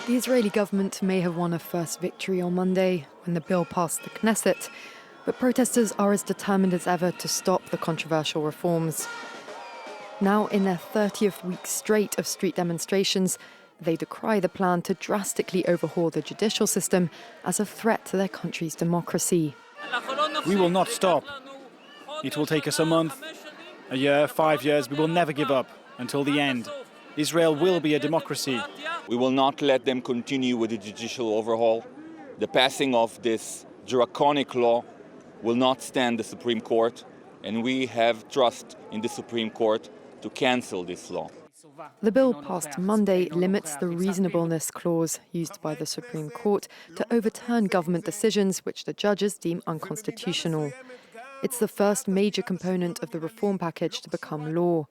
The Israeli government may have won a first victory on Monday when the bill passed the Knesset, but protesters are as determined as ever to stop the controversial reforms. Now in their 30th week straight of street demonstrations, they decry the plan to drastically overhaul the judicial system as a threat to their country's democracy. We will not stop. It will take us a month, a year, 5 years. We will never give up until the end. Israel will be a democracy. We will not let them continue with the judicial overhaul. The passing of this draconic law will not stand the Supreme Court, and we have trust in the Supreme Court to cancel this law. The bill passed Monday limits the reasonableness clause used by the Supreme Court to overturn government decisions which the judges deem unconstitutional. It's the first major component of the reform package to become law.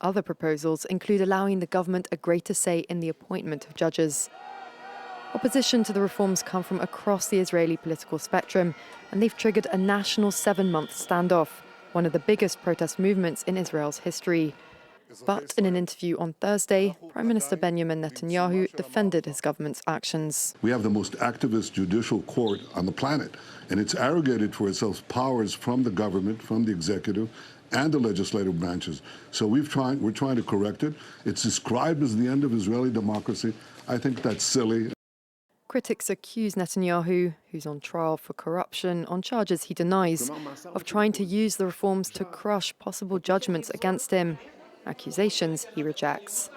Other proposals include allowing the government a greater say in the appointment of judges. Opposition to the reforms come from across the Israeli political spectrum, and they've triggered a national 7-month standoff, one of the biggest protest movements in Israel's history. But in an interview on Thursday, Prime Minister Benjamin Netanyahu defended his government's actions. We have the most activist judicial court on the planet, and it's arrogated for itself powers from the government, from the executive, and the legislative branches. So we're trying to correct it. It's described as the end of Israeli democracy. I think that's silly. Critics accuse Netanyahu, who's on trial for corruption on charges he denies, of trying to use the reforms to crush possible judgments against him, accusations he rejects.